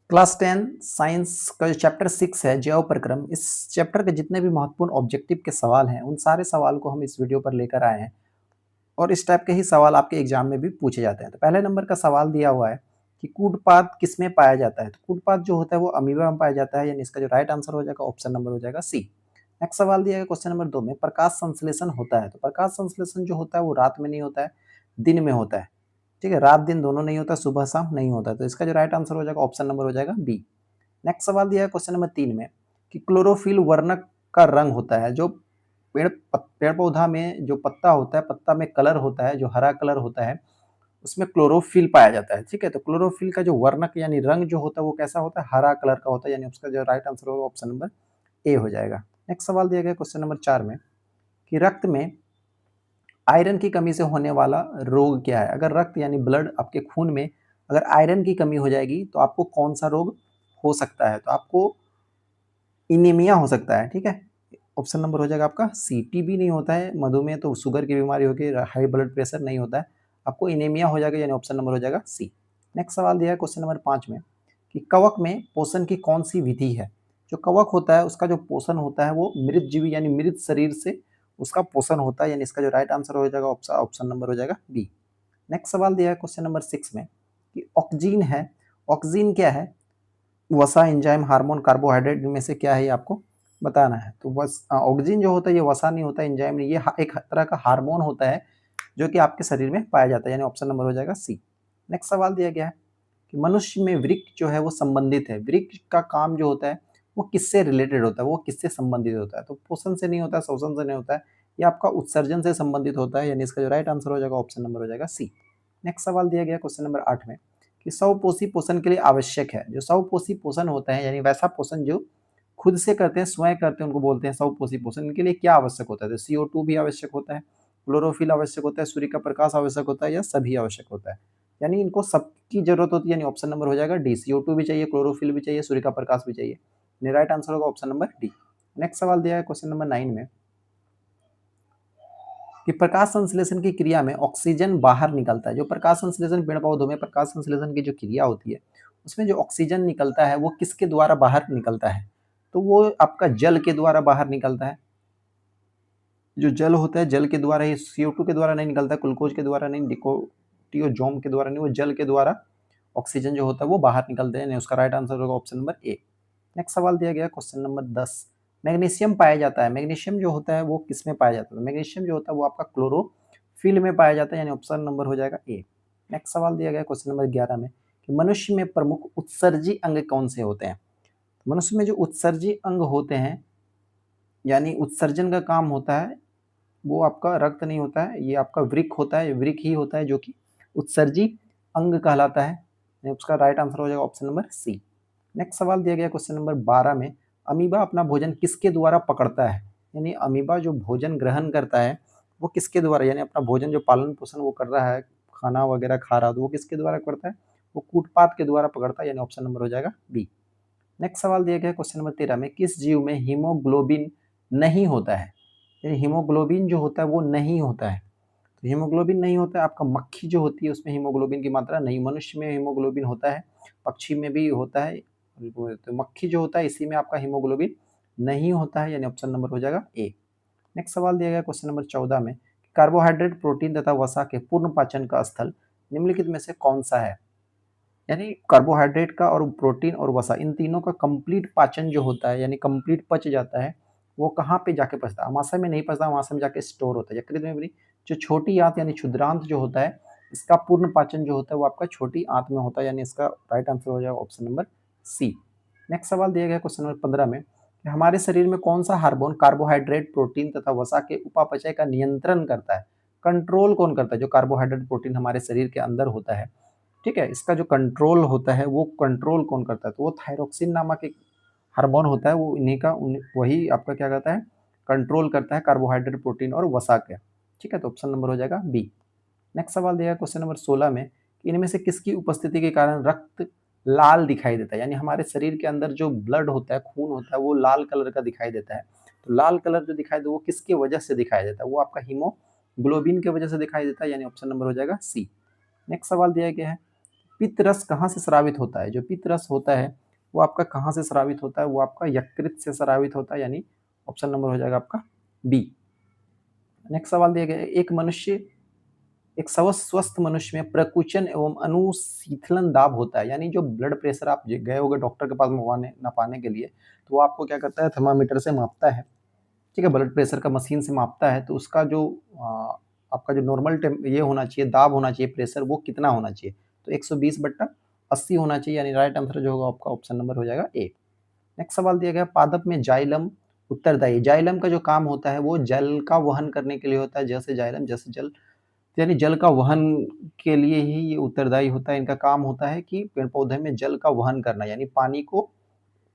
Class 10 science का जो chapter 6 है जैव प्रक्रम, इस चैप्टर के जितने भी महत्वपूर्ण ऑब्जेक्टिव के सवाल हैं, उन सारे सवाल को हम इस वीडियो पर लेकर आए हैं और इस टाइप के ही सवाल आपके एग्जाम में भी पूछे जाते हैं। तो पहले नंबर का सवाल दिया हुआ है कि कूटपाद किसमें पाया जाता है? तो कूटपाद जो होता है वो अमीबा में पाया जाता है, यानी इसका जो राइट आंसर हो जाएगा ऑप्शन नंबर हो जाएगा सी। नेक्स्ट सवाल दिया है क्वेश्चन नंबर 2 में, प्रकाश संश्लेषण होता है। तो प्रकाश संश्लेषण जो होता है वो रात में नहीं होता है, दिन में होता है। ठीक है, रात दिन दोनों नहीं होता, सुबह शाम नहीं होता है। तो इसका जो राइट आंसर हो जाएगा ऑप्शन नंबर हो जाएगा बी। नेक्स्ट सवाल दिया है क्वेश्चन नंबर 3 में कि क्लोरोफिल वर्णक का रंग होता है। जो पेड़ पौधा में जो पत्ता होता है, पत्ता में कलर होता है, जो हरा कलर होता है, उसमें क्लोरोफिल पाया जाता है। ठीक है, तो क्लोरोफिल का जो वर्णक यानी रंग जो होता है वो कैसा होता है? हरा कलर का होता है, यानी उसका जो राइट आंसर होगा ऑप्शन नंबर ए हो जाएगा। नेक्स्ट सवाल दिया गया क्वेश्चन नंबर 4 में कि रक्त में आयरन की कमी से होने वाला रोग क्या है? अगर रक्त यानी ब्लड, आपके खून में अगर आयरन की कमी हो जाएगी तो आपको कौन सा रोग हो सकता है? तो आपको इनीमिया हो सकता है। ठीक है, ऑप्शन नंबर हो जाएगा आपका सी। टीबी नहीं होता है, मधुमेह तो शुगर की बीमारी होगी, हाई ब्लड प्रेशर नहीं होता है, आपको इनीमिया हो जाएगा, यानी ऑप्शन नंबर हो जाएगा सी। नेक्स्ट सवाल दिया है क्वेश्चन नंबर 5 में कि कवक में पोषण की कौन सी विधि है? जो कवक होता है उसका जो पोषण होता है वो मृत जीवी यानी मृत शरीर से उसका पोषण होता है, यानी इसका जो राइट आंसर हो जाएगा ऑप्शन नंबर हो जाएगा बी। नेक्स्ट सवाल दिया है क्वेश्चन नंबर 6 में कि ऑक्सीजन है, ऑक्सीजन क्या है? वसा, एंजाइम, हार्मोन, कार्बोहाइड्रेट में से क्या है ये आपको बताना है। तो बस ऑक्सीजन जो होता है ये वसा नहीं होता, एंजाइम नहीं, ये एक तरह का हार्मोन होता है जो कि आपके शरीर में पाया जाता है, यानी ऑप्शन नंबर हो जाएगा सी। नेक्स्ट सवाल दिया गया है कि मनुष्य में वृक्क जो है वो संबंधित है। वृक्क का काम जो होता है वो किससे रिलेटेड होता है, वो किससे संबंधित होता है? तो पोषण से नहीं होता है, शोषण से नहीं होता है, ये आपका उत्सर्जन से संबंधित होता है, यानी इसका जो राइट आंसर हो जाएगा ऑप्शन नंबर हो जाएगा सी। नेक्स्ट सवाल दिया गया क्वेश्चन नंबर 8 में कि स्वपोषी पोषण के लिए आवश्यक है। जो स्वपोषी पोषण होता है यानी वैसा पोषण जो खुद से करते हैं, स्वयं करते हैं, उनको बोलते हैं स्वपोषी पोषण। इनके लिए क्या आवश्यक होता है? तो CO2 भी आवश्यक होता है, क्लोरोफिल आवश्यक होता है, सूर्य का प्रकाश आवश्यक होता है, या सभी आवश्यक होता है? यानी इनको सबकी जरूरत होती है, यानी ऑप्शन नंबर हो जाएगा डी। CO2 भी चाहिए, क्लोरोफिल भी चाहिए, सूर्य का प्रकाश भी चाहिए, यानी राइट आंसर होगा ऑप्शन नंबर डी। नेक्स्ट सवाल दिया है क्वेश्चन नंबर 9 में कि प्रकाश संश्लेषण की क्रिया में ऑक्सीजन बाहर निकलता है। जो प्रकाश संश्लेषण पेड़ पौधों में प्रकाश संश्लेषण की जो क्रिया होती है उसमें जो ऑक्सीजन निकलता है वो किसके द्वारा बाहर निकलता है? तो वो आपका जल के द्वारा बाहर निकलता है। जो जल होता है जल के द्वारा ही, CO2 के द्वारा नहीं निकलता, ग्लूकोज के द्वारा नहीं, डिकोटियोजोम के द्वारा नहीं, वो जल के द्वारा ऑक्सीजन जो होता है वो बाहर निकलते हैं। उसका राइट आंसर होगा ऑप्शन नंबर ए। नेक्स्ट सवाल दिया गया क्वेश्चन नंबर 10, मैग्नीशियम पाया जाता है। मैग्नीशियम जो होता है वो किसमें पाया जाता है? मैग्नीशियम जो होता है वो आपका क्लोरोफिल में पाया जाता है, यानी ऑप्शन नंबर हो जाएगा ए। नेक्स्ट सवाल दिया गया क्वेश्चन नंबर 11 में कि मनुष्य में प्रमुख उत्सर्जी अंग कौन से होते हैं? मनुष्य में जो उत्सर्जी अंग होते हैं यानी उत्सर्जन का काम होता है वो आपका रक्त नहीं होता है, ये आपका वृक्क होता है, वृक्क ही होता है जो कि उत्सर्जी अंग कहलाता है। उसका राइट आंसर हो जाएगा ऑप्शन नंबर सी। नेक्स्ट सवाल दिया गया क्वेश्चन नंबर 12 में, अमीबा अपना भोजन किसके द्वारा पकड़ता है? यानी अमीबा जो भोजन ग्रहण करता है वो किसके द्वारा, यानी अपना भोजन जो पालन पोषण वो कर रहा है, खाना वगैरह खा रहा है, तो वो किसके द्वारा करता है? वो कूटपात के द्वारा पकड़ता है, यानी ऑप्शन नंबर हो जाएगा बी। नेक्स्ट सवाल दिया गया क्वेश्चन नंबर 13 में, किस जीव में हीमोग्लोबिन नहीं होता है? यानी हीमोग्लोबिन जो होता है वो नहीं होता है। तो हीमोग्लोबिन नहीं होता है, आपका मक्खी जो होती है उसमें हीमोग्लोबिन की मात्रा नहीं, मनुष्य में हीमोग्लोबिन होता है, पक्षी में भी होता है, तो मक्खी जो होता है इसी में आपका हीमोग्लोबिन नहीं होता है, यानी ऑप्शन नंबर हो जाएगा ए। नेक्स्ट सवाल दिया गया क्वेश्चन नंबर 14 में, कार्बोहाइड्रेट, प्रोटीन तथा वसा के पूर्ण पाचन का स्थल निम्नलिखित में से कौन सा है? यानी कार्बोहाइड्रेट का और प्रोटीन और वसा, इन तीनों का कंप्लीट पाचन जो होता है यानी कंप्लीट पच जाता है, वो कहाँ पे जाके पचता है? अमाशय में नहीं पचता, अमाशय में जाके स्टोर होता है। यकृत में भी जो छोटी आंत यानी क्षुद्रांत जो होता है, इसका पूर्ण पाचन जो होता है वो आपका छोटी आंत में होता है, यानी इसका राइट आंसर हो जाएगा ऑप्शन नंबर सी। नेक्स्ट सवाल दिया गया क्वेश्चन नंबर 15 में कि हमारे शरीर में कौन सा हार्मोन कार्बोहाइड्रेट, प्रोटीन तथा वसा के उपापचय का नियंत्रण करता है? कंट्रोल कौन करता है? जो कार्बोहाइड्रेट, प्रोटीन हमारे शरीर के अंदर होता है, ठीक है, इसका जो कंट्रोल होता है वो कंट्रोल कौन करता है? तो वो थायरोक्सिन नामक एक हार्मोन होता है, वो इन्हीं का वही आपका क्या कहता है, कंट्रोल करता है कार्बोहाइड्रेट, प्रोटीन और वसा के। ठीक है, तो ऑप्शन नंबर हो जाएगा बी। नेक्स्ट सवाल दिया क्वेश्चन नंबर 16 में कि इनमें से किसकी उपस्थिति के कारण रक्त लाल दिखाई देता है? यानी हमारे शरीर के अंदर जो ब्लड होता है, खून होता है, वो लाल कलर का दिखाई देता है। तो लाल कलर जो दिखाई दे वो किसकी वजह से दिखाई देता है? वो आपका हीमोग्लोबिन की वजह से दिखाई देता है, यानी ऑप्शन नंबर हो जाएगा सी। नेक्स्ट सवाल दिया गया है पित्त रस कहाँ से स्रावित होता है? जो पित्त रस होता है वो आपका कहाँ से स्रावित होता है? वो आपका यकृत से स्रावित होता है, यानी ऑप्शन नंबर हो जाएगा आपका बी। नेक्स्ट सवाल दिया गया है, एक स्वस्थ मनुष्य में प्रकुचन एवं अनुशीतलन दाब होता है, यानी जो ब्लड प्रेशर आप गए होगे डॉक्टर के पास नापाने के लिए, तो वो आपको क्या करता है, थर्मामीटर से मापता है, ठीक है, ब्लड प्रेशर का मशीन से मापता है, तो उसका जो आपका जो नॉर्मल ये होना चाहिए, दाब होना चाहिए, प्रेशर, वो कितना होना चाहिए? तो 120/80 होना चाहिए, यानी राइट आंसर जो होगा आपका ऑप्शन नंबर हो जाएगा ए। नेक्स्ट सवाल दिया गया, पादप में जाइलम उत्तरदायी। जाइलम का जो काम होता है वो जल का वहन करने के लिए होता है, जैसे जाइलम जैसे जल, यानी जल का वहन के लिए ही ये उत्तरदायी होता है। इनका काम होता है कि पेड़ पौधे में जल का वहन करना, यानी पानी को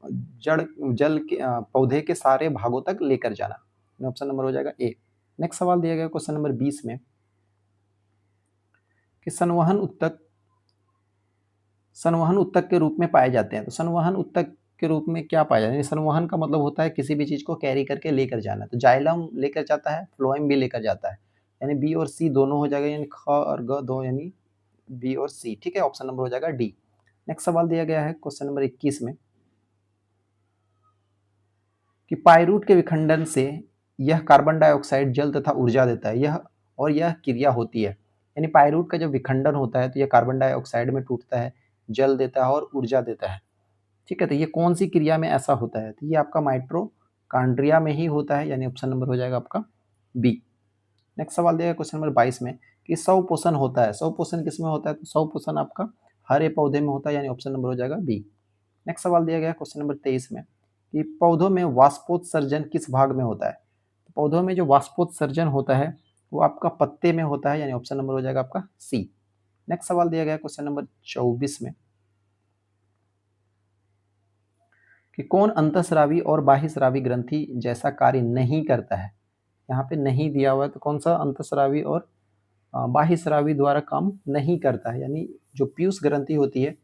जड़ जल के पौधे के सारे भागों तक लेकर जाना। ऑप्शन नंबर हो जाएगा ए। नेक्स्ट सवाल दिया गया क्वेश्चन नंबर 20 में कि संवहन उत्तक के रूप में पाए जाते हैं। तो संवहन उत्तक के रूप में क्या पाया जाता है? संवहन का मतलब होता है किसी भी चीज को कैरी करके लेकर जाना। तो जाइलम लेकर जाता है, फ्लोएम भी लेकर जाता है, यानी बी और सी दोनों हो जाएगा, यानी ख और ग दो, यानी बी और सी, ठीक है, ऑप्शन नंबर हो जाएगा डी। नेक्स्ट सवाल दिया गया है क्वेश्चन नंबर 21 में कि पाइरूट के विखंडन से यह कार्बन डाइऑक्साइड, जल तथा ऊर्जा देता है, यह क्रिया होती है। यानी पाइरूट का जब विखंडन होता है तो यह कार्बन डाइऑक्साइड में टूटता है, जल देता है और ऊर्जा देता है, ठीक है। तो ये कौन सी क्रिया में ऐसा होता है? तो ये आपका माइट्रोकांड्रिया में ही होता है, यानी ऑप्शन नंबर हो जाएगा आपका बी। नेक्स्ट सवाल दिया है क्वेश्चन नंबर 22 में कि स्वपोषण होता है। स्वपोषण किसमें होता है? तो स्वपोषण आपका हरे पौधे में होता है, यानी ऑप्शन नंबर हो जाएगा बी। नेक्स्ट सवाल दिया गया क्वेश्चन नंबर 23 में कि पौधों में वाष्पोत्सर्जन किस भाग में होता है? तो पौधों में जो वाष्पोत्सर्जन होता है वो आपका पत्ते में होता है, यानी ऑप्शन नंबर हो जाएगा आपका सी। नेक्स्ट सवाल दिया गया क्वेश्चन नंबर 24 में कि कौन अंतःस्रावी और बाह्यस्रावी ग्रंथि जैसा कार्य नहीं करता है? यहाँ पे नहीं दिया हुआ है, तो कौन सा अंतःस्रावी और बाह्यस्रावी द्वारा काम नहीं करता है, यानी जो पीयूष ग्रंथि होती है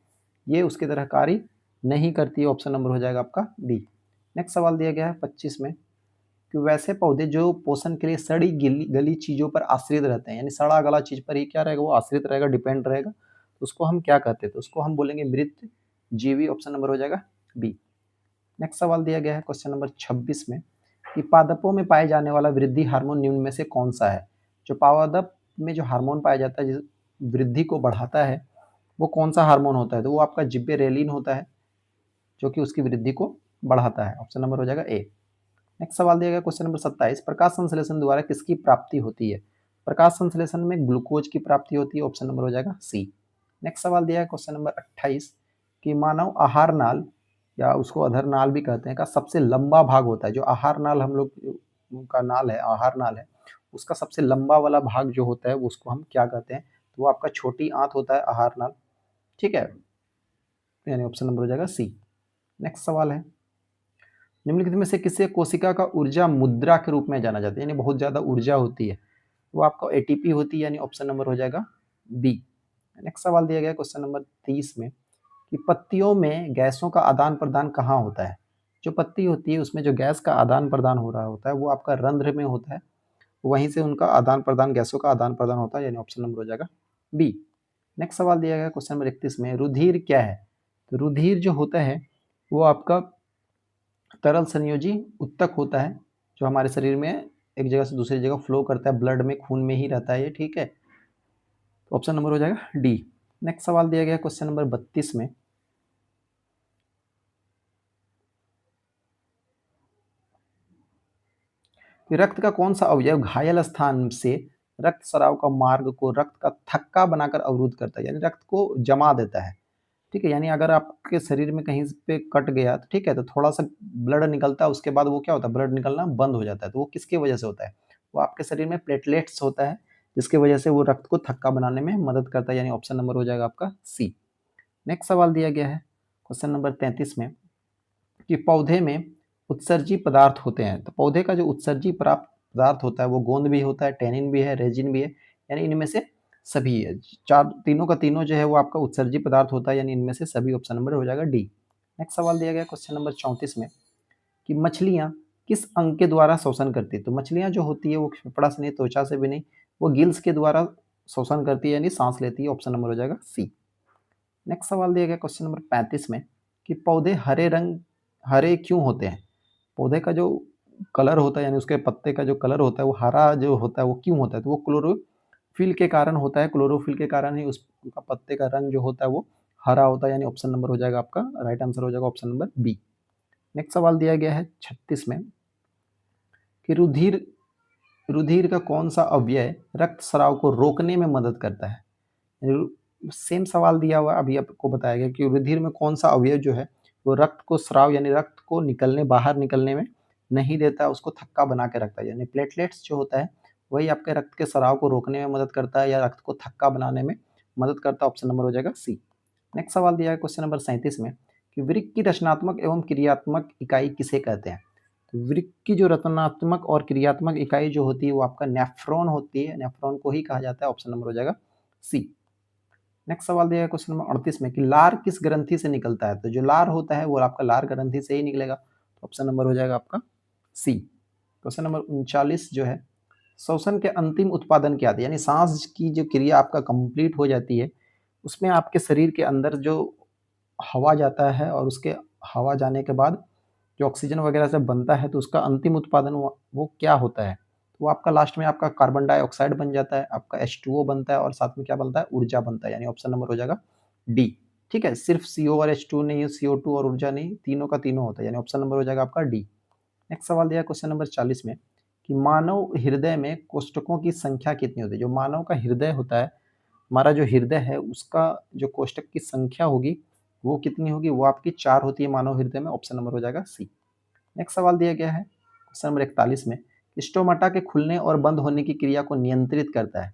ये उसकी तरह कार्य नहीं करती है, ऑप्शन नंबर हो जाएगा आपका डी। नेक्स्ट सवाल दिया गया है 25 में कि वैसे पौधे जो पोषण के लिए सड़ी गली चीजों पर आश्रित रहते हैं, यानी सड़ा गला चीज पर ही क्या रहेगा, वो आश्रित रहेगा, डिपेंड रहेगा, तो उसको हम क्या कहते हैं? तो उसको हम बोलेंगे मृत जीवी, ऑप्शन नंबर हो जाएगा बी। नेक्स्ट सवाल दिया गया है क्वेश्चन नंबर 26 में कि पादपों में पाए जाने वाला वृद्धि हार्मोन निम्न में से कौन सा है? जो पादप में जो हार्मोन पाया जाता है जिस वृद्धि को बढ़ाता है वो कौन सा हार्मोन होता है? तो वो आपका जिब्बेरेलिन होता है, जो कि उसकी वृद्धि को बढ़ाता है, ऑप्शन नंबर हो जाएगा ए। नेक्स्ट सवाल दिया गया क्वेश्चन नंबर 27, प्रकाश संश्लेषण द्वारा किसकी प्राप्ति होती है? प्रकाश संश्लेषण में ग्लूकोज की प्राप्ति होती है, ऑप्शन नंबर हो जाएगा सी। नेक्स्ट सवाल दिया है क्वेश्चन नंबर 28 कि मानव आहार नाल, या उसको अधर नाल भी कहते हैं, का सबसे लंबा भाग होता है। जो आहार नाल हम लोग का नाल है, आहार नाल है, उसका सबसे लंबा वाला भाग जो होता है उसको हम क्या कहते हैं? तो वो आपका छोटी आंत होता है, आहार नाल, ठीक है, यानी ऑप्शन नंबर हो जाएगा सी। नेक्स्ट सवाल है, निम्नलिखित में से किसे कोशिका का ऊर्जा मुद्रा के रूप में जाना जाता है, यानी बहुत ज्यादा ऊर्जा होती है, वो आपका एटीपी होती है, यानी ऑप्शन नंबर हो जाएगा बी। नेक्स्ट सवाल दिया गया क्वेश्चन नंबर 30 में कि पत्तियों में गैसों का आदान प्रदान कहाँ होता है? जो पत्ती होती है उसमें जो गैस का आदान प्रदान हो रहा होता है वो आपका रंध्र में होता है, वहीं से उनका आदान प्रदान, गैसों का आदान प्रदान होता है, यानी ऑप्शन नंबर हो जाएगा बी। नेक्स्ट सवाल दिया गया क्वेश्चन नंबर 31 में रुधिर क्या है? तो रुधिर जो होता है वो आपका तरल संयोजी उत्तक होता है, जो हमारे शरीर में एक जगह से दूसरी जगह फ्लो करता है, ब्लड में, खून में ही रहता है ये, ठीक है, तो ऑप्शन नंबर हो जाएगा डी। नेक्स्ट सवाल दिया गया क्वेश्चन नंबर 32 में कि रक्त का कौन सा अवयव घायल स्थान से रक्त स्राव का मार्ग को रक्त का थक्का बनाकर अवरुद्ध करता है, यानी रक्त को जमा देता है, ठीक है। यानी अगर आपके शरीर में कहीं पे कट गया तो ठीक है, तो थोड़ा सा ब्लड निकलता है, उसके बाद वो क्या होता है, ब्लड निकलना बंद हो जाता है, तो वो किसके वजह से होता है? वो आपके शरीर में प्लेटलेट्स होता है, जिसकी वजह से वो रक्त को थक्का बनाने में मदद करता है, यानी ऑप्शन नंबर हो जाएगा आपका सी। नेक्स्ट सवाल दिया गया है क्वेश्चन नंबर 33 में कि पौधे में उत्सर्जी पदार्थ होते हैं। तो पौधे का जो उत्सर्जी प्राप्त पदार्थ होता है वो गोंद भी होता है, टेनिन भी है, रेजिन भी है, यानी इनमें से सभी है, चार तीनों का तीनों जो है वो आपका उत्सर्जी पदार्थ होता है, यानी इनमें से सभी, ऑप्शन नंबर हो जाएगा डी। नेक्स्ट सवाल दिया गया क्वेश्चन नंबर 34 में कि मछलियां किस अंग के द्वारा शोषण करती है? तो मछलियां जो होती है वो फेफड़ा से नहीं, त्वचा से भी नहीं, वो गिल्स के द्वारा शोषण करती है, यानी सांस लेती है, ऑप्शन नंबर हो जाएगा सी। नेक्स्ट सवाल दिया गया क्वेश्चन नंबर 35 में कि पौधे हरे क्यों होते हैं? पौधे का जो कलर होता है यानी उसके पत्ते का जो कलर होता है वो हरा जो होता है वो क्यों होता है? तो वो क्लोरोफिल के कारण होता है। क्लोरोफिल के कारण ही उसका पत्ते का रंग जो होता है वो हरा होता है, यानी ऑप्शन नंबर हो जाएगा आपका राइट आंसर हो जाएगा ऑप्शन नंबर बी। नेक्स्ट सवाल दिया गया है 36 में कि रुधिर रुधिर का कौन सा अवयव रक्त स्राव को रोकने में मदद करता है? सेम सवाल दिया हुआ अभी आपको बताया गया कि रुधिर में कौन सा अवयव जो है वो रक्त को स्राव यानी रक्त को बाहर निकलने में नहीं देता, उसको थक्का बना के रखता है। यानी प्लेटलेट्स जो होता है वही आपके रक्त के स्राव को रोकने में मदद करता है या रक्त को थक्का बनाने में मदद करता है। ऑप्शन नंबर हो जाएगा सी। नेक्स्ट सवाल दिया है क्वेश्चन नंबर 37 में कि वृक्क की रचनात्मक एवं क्रियात्मक इकाई किसे कहते हैं? तो वृक्क की जो रचनात्मक और क्रियात्मक इकाई जो होती है वो आपका नेफ्रॉन होती है। नेफ्रॉन को ही कहा जाता है। ऑप्शन नंबर हो जाएगा सी। नेक्स्ट सवाल दिया है क्वेश्चन नंबर 38 में कि लार किस ग्रंथि से निकलता है? तो जो लार होता है वो आपका लार ग्रंथि से ही निकलेगा। तो ऑप्शन नंबर हो जाएगा आपका सी। क्वेश्चन नंबर 39 जो है श्वसन के अंतिम उत्पादन क्या थे? यानी सांस की जो क्रिया आपका कंप्लीट हो जाती है उसमें आपके शरीर के अंदर जो हवा जाता है और उसके हवा जाने के बाद जो ऑक्सीजन वगैरह से बनता है तो उसका अंतिम उत्पादन वो क्या होता है? वो आपका लास्ट में आपका कार्बन डाइऑक्साइड बन जाता है, आपका H2O बनता है और साथ में क्या बनता है? ऊर्जा बनता है। यानी ऑप्शन नंबर हो जाएगा डी। ठीक है, सिर्फ CO और H2 नहीं है, CO2 और ऊर्जा नहीं, तीनों का तीनों होता है। यानी ऑप्शन नंबर हो जाएगा आपका डी। नेक्स्ट सवाल दिया है क्वेश्चन नंबर 40 में कि मानव हृदय में कोष्ठकों की संख्या कितनी होती है? जो मानव का हृदय होता है, हमारा जो हृदय है उसका जो कोष्ठक की संख्या होगी वो कितनी होगी? वो आपकी 4 होती है मानव हृदय में। ऑप्शन नंबर हो जाएगा सी। नेक्स्ट सवाल दिया गया है क्वेश्चन नंबर 41 में स्टोमाटा के खुलने और बंद होने की क्रिया को नियंत्रित करता है।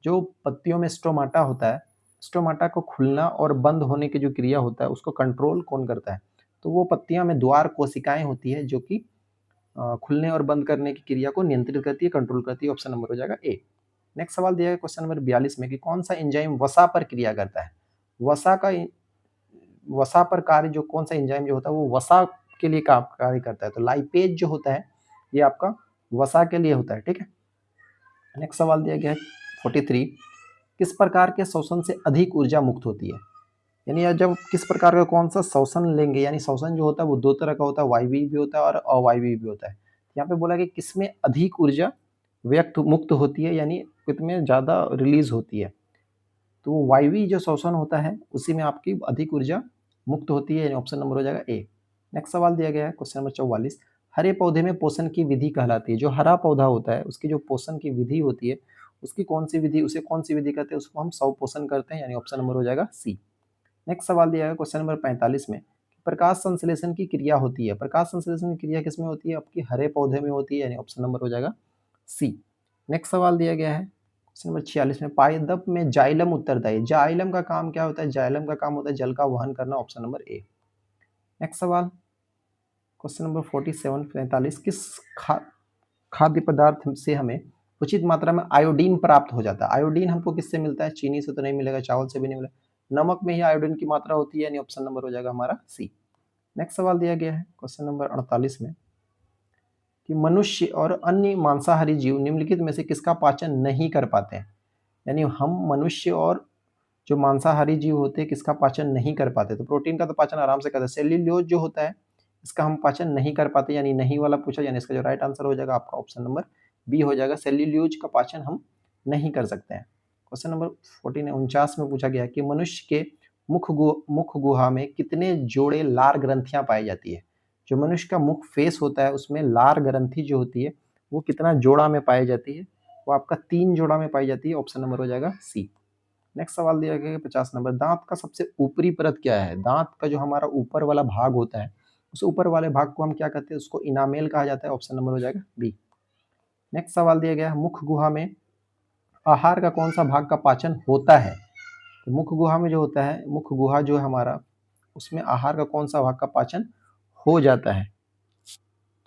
जो पत्तियों में स्टोमाटा होता है, स्टोमाटा को खुलना और बंद होने की जो क्रिया होता है उसको कंट्रोल कौन करता है? तो वो पत्तियां में द्वार कोशिकाएं होती है जो कि खुलने और बंद करने की क्रिया को नियंत्रित करती है, कंट्रोल करती है। ऑप्शन नंबर हो जाएगा ए। नेक्स्ट सवाल दिया है क्वेश्चन नंबर 42 में कि कौन सा एंजाइम वसा पर क्रिया करता है? वसा का वसा पर कार्य जो कौन सा एंजाइम जो होता है वो वसा के लिए कार्य करता है। तो लाइपेज जो होता है ये आपका वसा के लिए होता है। ठीक है, नेक्स्ट सवाल दिया गया है 43 किस प्रकार के शोषण से अधिक ऊर्जा मुक्त होती है? यानी जब किस प्रकार का कौन सा शोषण लेंगे, यानी शोषण जो होता है वो दो तरह का होता है, वायवीय भी होता है और अवायवीय भी होता है। यहाँ पे बोला कि किसमें अधिक ऊर्जा व्यक्त मुक्त होती है, यानी कितने ज्यादा रिलीज होती है। तो वो वायवीय जो शोषण होता है उसी में आपकी अधिक ऊर्जा मुक्त होती है। यानी ऑप्शन नंबर हो जाएगा ए। नेक्स्ट सवाल दिया गया है क्वेश्चन नंबर 44 हरे पौधे में पोषण की विधि कहलाती है? जो हरा पौधा होता है उसकी जो पोषण की विधि होती है उसकी कौन सी विधि, उसे कौन सी विधि कहते हैं? उसको हम स्वपोषण करते हैं। यानी ऑप्शन नंबर हो जाएगा सी। नेक्स्ट सवाल दिया है क्वेश्चन नंबर 45 में प्रकाश संश्लेषण की क्रिया होती है। प्रकाश संश्लेषण की क्रिया किसमें होती है? आपकी हरे पौधे में होती है। यानी ऑप्शन नंबर हो जाएगा सी। नेक्स्ट सवाल दिया गया है क्वेश्चन नंबर 46 में पादप में जाइलम उत्तरदायी। जाइलम का काम क्या होता है? जाइलम का काम होता है जल का वहन करना। Option number A. नेक्स्ट सवाल क्वेश्चन नंबर 47 45 किस खाद्य पदार्थ से हमें उचित मात्रा में आयोडीन प्राप्त हो जाता है? आयोडीन हमको किससे मिलता है? चीनी से तो नहीं मिलेगा, चावल से भी नहीं मिलेगा, नमक में ही आयोडीन की मात्रा होती है। यानी ऑप्शन नंबर हो जाएगा हमारा सी। नेक्स्ट सवाल दिया गया है क्वेश्चन नंबर 48 में कि मनुष्य और अन्य मांसाहारी जीव निम्नलिखित में से किसका पाचन नहीं कर पाते हैं? यानी हम मनुष्य और जो मांसाहारी जीव होते हैं किसका पाचन नहीं कर पाते? तो प्रोटीन का तो पाचन आराम से करते हैं। सेल्यूलोज जो होता है इसका हम पाचन नहीं कर पाते, यानी नहीं वाला पूछा, यानी इसका जो राइट आंसर हो जाएगा आपका ऑप्शन नंबर बी हो जाएगा। सेल्यूलोज का पाचन हम नहीं कर सकते हैं। क्वेश्चन नंबर 49 में पूछा गया कि मनुष्य के मुख गुहा में कितने जोड़े लार ग्रंथियां पाई जाती है? जो मनुष्य का मुख फेस होता है उसमें लार ग्रंथि जो होती है वो कितना जोड़ा में पाई जाती है? वो आपका 3 जोड़ा में पाई जाती है। ऑप्शन नंबर हो जाएगा सी। नेक्स्ट सवाल दिया गया है 50 नंबर दांत का सबसे ऊपरी परत क्या है? दांत का जो हमारा ऊपर वाला भाग होता है उस ऊपर वाले भाग को हम क्या कहते हैं? उसको इनामेल कहा जाता है। ऑप्शन नंबर हो जाएगा बी। नेक्स्ट सवाल दिया गया है मुख गुहा में आहार का कौन सा भाग का पाचन होता है? तो मुख गुहा में जो होता है, मुख गुहा जो है हमारा उसमें आहार का कौन सा भाग का पाचन हो जाता है?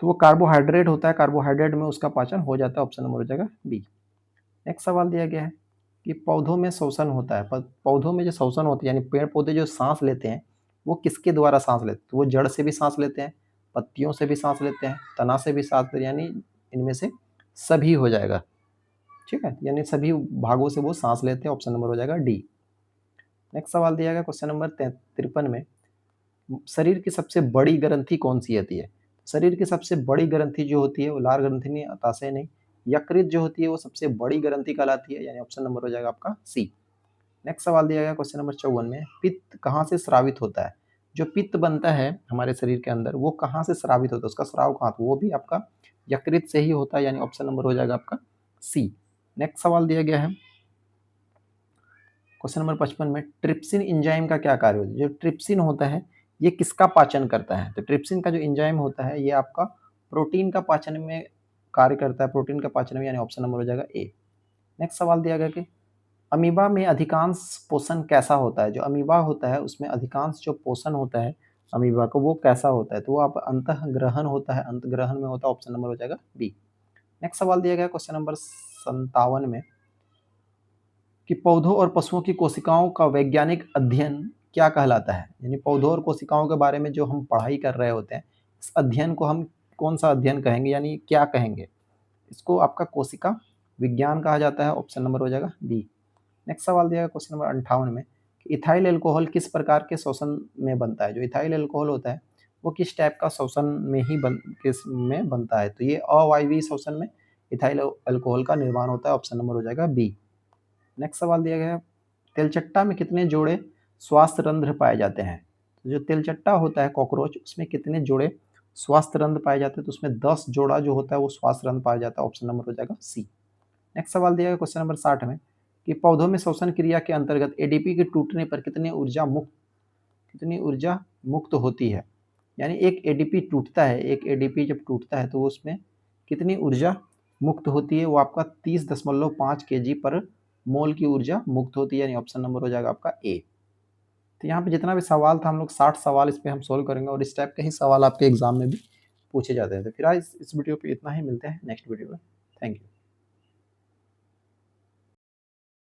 तो वो कार्बोहाइड्रेट होता है, कार्बोहाइड्रेट में उसका पाचन हो जाता है। ऑप्शन नंबर हो जाएगा बी। नेक्स्ट सवाल दिया गया है कि पौधों में श्वसन होता है, पौधों में जो श्वसन होती है यानी पेड़ पौधे जो सांस लेते हैं वो किसके द्वारा सांस लेते हैं? तो वो जड़ से भी सांस लेते हैं, पत्तियों से भी सांस लेते हैं, तना से भी सांस लेते हैं, यानी इनमें से सभी हो जाएगा। ठीक है, यानी सभी भागों से वो सांस लेते हैं। ऑप्शन नंबर हो जाएगा डी। नेक्स्ट सवाल दिया गया क्वेश्चन नंबर 53 में, शरीर की सबसे बड़ी ग्रंथि कौन सी होती है? शरीर की सबसे बड़ी ग्रंथि जो होती है वो लार ग्रंथि नहीं, अताशय नहीं, यकृत जो होती है वो सबसे बड़ी ग्रंथि कहलाती है, यानी ऑप्शन नंबर हो जाएगा आपका सी। नेक्स्ट सवाल दिया गया क्वेश्चन नंबर 54 में, पित्त कहाँ से स्रावित होता है? जो पित्त बनता है हमारे शरीर के अंदर वो कहाँ से स्रावित होता है, उसका स्राव कहाँ, तो वो भी आपका यकृत से ही होता है, यानी ऑप्शन नंबर हो जाएगा आपका सी। नेक्स्ट सवाल दिया गया है क्वेश्चन नंबर 55 में, ट्रिप्सिन एंजाइम का क्या कार्य होता है? जो ट्रिप्सिन होता है ये किसका पाचन करता है? तो ट्रिप्सिन का जो एंजाइम होता है ये आपका प्रोटीन का पाचन में कार्य करता है, प्रोटीन का पाचन में, यानी ऑप्शन नंबर हो जाएगा ए। नेक्स्ट सवाल दिया गया कि अमीबा में अधिकांश पोषण कैसा होता है? जो अमीबा होता है उसमें अधिकांश जो पोषण होता है अमीबा को वो कैसा होता है? तो वो आप अंतःग्रहण होता है, अंतग्रहण में होता है, ऑप्शन नंबर हो जाएगा बी। नेक्स्ट सवाल दिया गया क्वेश्चन नंबर 57 में कि पौधों और पशुओं की कोशिकाओं का वैज्ञानिक अध्ययन क्या कहलाता है? यानी पौधों और कोशिकाओं के बारे में जो हम पढ़ाई कर रहे होते हैं इस अध्ययन को हम कौन सा अध्ययन कहेंगे, यानी क्या कहेंगे? इसको आपका कोशिका विज्ञान कहा जाता है, ऑप्शन नंबर हो जाएगा बी। नेक्स्ट सवाल दिया गया क्वेश्चन नंबर 58 में कि इथाइल अल्कोहल किस प्रकार के शोषण में बनता है? जो इथाइल अल्कोहल होता है वो किस टाइप का शोषण में ही किस में बनता है? तो ये अवायवीय शोषण में इथाइल अल्कोहल का निर्माण होता है, ऑप्शन नंबर हो जाएगा बी। नेक्स्ट सवाल दिया गया है, तेलचट्टा में कितने जोड़े स्वास्थ्य रंध्र पाए जाते हैं? तो जो तेलचट्टा होता है कॉकरोच उसमें कितने जोड़े स्वास्थ्य रंध्र पाए जाते हैं? तो उसमें 10 जोड़ा जो होता है वो स्वास्थ्य रंध्र पाया जाता है, ऑप्शन नंबर हो जाएगा सी। नेक्स्ट सवाल दिया गया क्वेश्चन नंबर 60 में कि पौधों में श्वसन क्रिया के अंतर्गत एडीपी के टूटने पर कितनी ऊर्जा मुक्त होती है? यानी एक एडीपी टूटता है, एक एडीपी जब टूटता है तो उसमें कितनी ऊर्जा मुक्त होती है? वो आपका 30.5 केजी पर मोल की ऊर्जा मुक्त होती है, यानी ऑप्शन नंबर हो जाएगा आपका ए। तो यहाँ पे जितना भी सवाल था हम लोग 60 सवाल इस पे हम सोल्व करेंगे और इस टाइप के ही सवाल आपके एग्जाम में भी पूछे जाते हैं। तो फिर आज इस वीडियो पे इतना ही, मिलते हैं नेक्स्ट वीडियो में। Thank you.